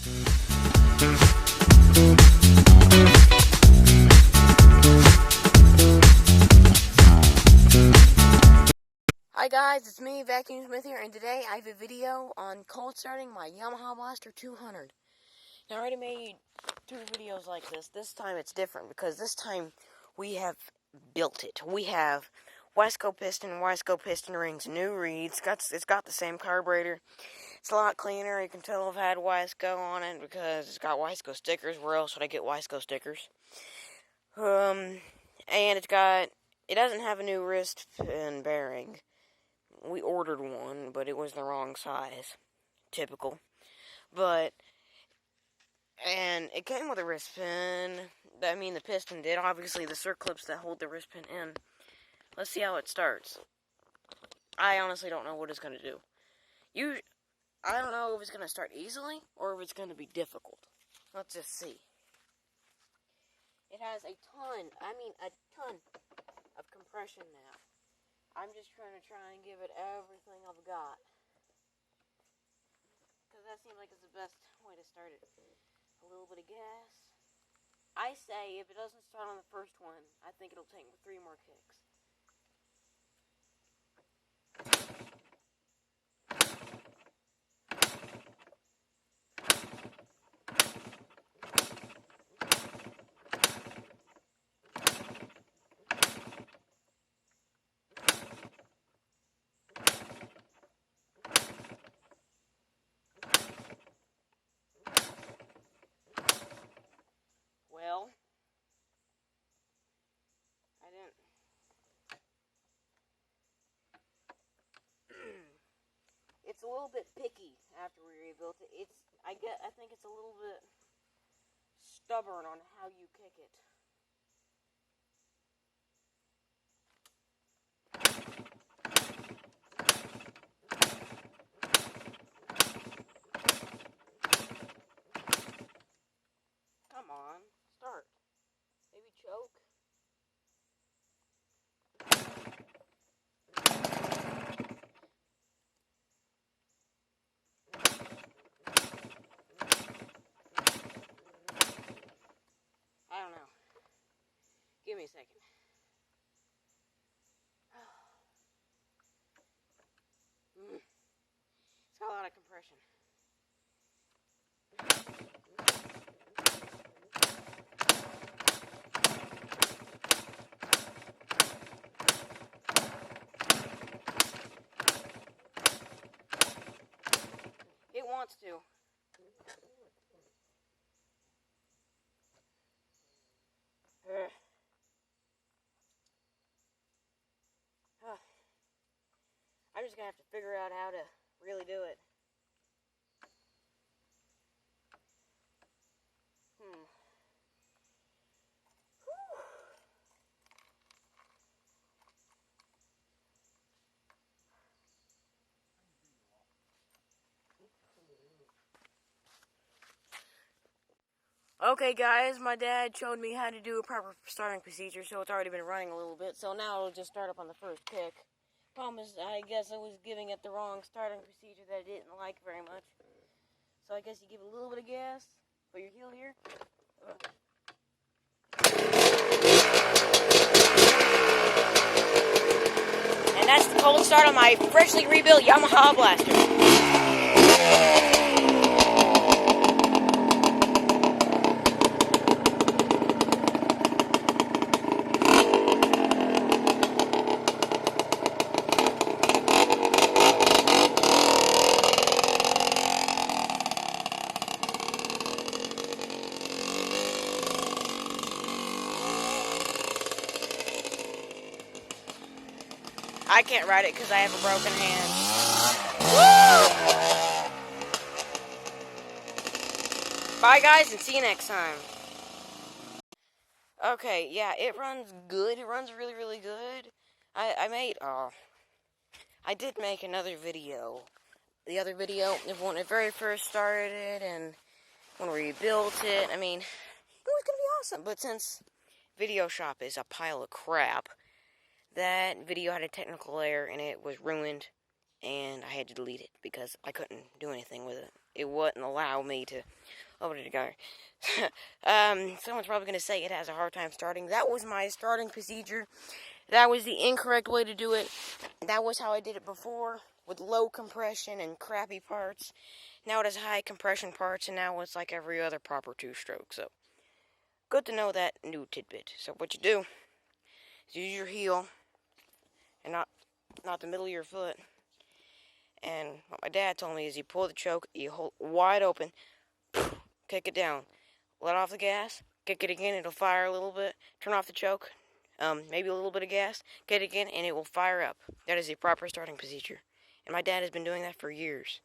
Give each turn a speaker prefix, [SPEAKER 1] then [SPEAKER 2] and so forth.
[SPEAKER 1] Hi guys, it's me, Vacuum Smith here, and today I have a video on cold starting my Yamaha Blaster 200. Now I already made 2 videos like this. This time it's different because this time we have built it. We have Wesco piston rings, new reeds. It's got the same carburetor. It's a lot cleaner. You can tell I've had Wesco on it because it's got Wesco stickers. Where else would I get Wesco stickers? And it doesn't have a new wrist pin bearing. We ordered one, but it was the wrong size. Typical. And it came with a wrist pin. I mean, the piston did. Obviously, the circlips that hold the wrist pin in. Let's see how it starts. I honestly don't know what it's going to do. I don't know if it's going to start easily or if it's going to be difficult. Let's just see. It has a ton of compression now. I'm just trying and give it everything I've got. Because that seems like it's the best way to start it. A little bit of gas. I say if it doesn't start on the first one, I think it'll take 3 more kicks. Well, I didn't. It's a little bit picky after we rebuilt it. I think it's a little bit stubborn on how you kick it. Come on, start. Maybe choke. I don't know. Give me a second. It's got a lot of compression. It wants to. I'm just going to have to figure out how to really do it. Okay guys, my dad showed me how to do a proper starting procedure, so it's already been running a little bit, so now it'll just start up on the first kick. Problem is, I guess I was giving it the wrong starting procedure that I didn't like very much. So I guess you give a little bit of gas, put your heel here. And that's the cold start on my freshly rebuilt Yamaha Blaster. I can't ride it because I have a broken hand. Woo! Bye guys, and see you next time. Okay, yeah, it runs good. It runs really, really good. I did make another video. The other video of when it very first started and when we rebuilt it. I mean, it was going to be awesome. But since Video Shop is a pile of crap, that video had a technical error and it was ruined. And I had to delete it because I couldn't do anything with it. it wouldn't allow me to open it again. Someone's probably going to say it has a hard time starting. That was my starting procedure. That was the incorrect way to do it. That was how I did it before, with low compression and crappy parts. Now it has high compression parts, and now it's like every other proper two-stroke. So, good to know that new tidbit. So what you do is use your heel, and not the middle of your foot. And what my dad told me is you pull the choke, you hold wide open, kick it down, let off the gas, kick it again, it'll fire a little bit, turn off the choke, maybe a little bit of gas, get it again, and it will fire up. That is the proper starting procedure. And my dad has been doing that for years.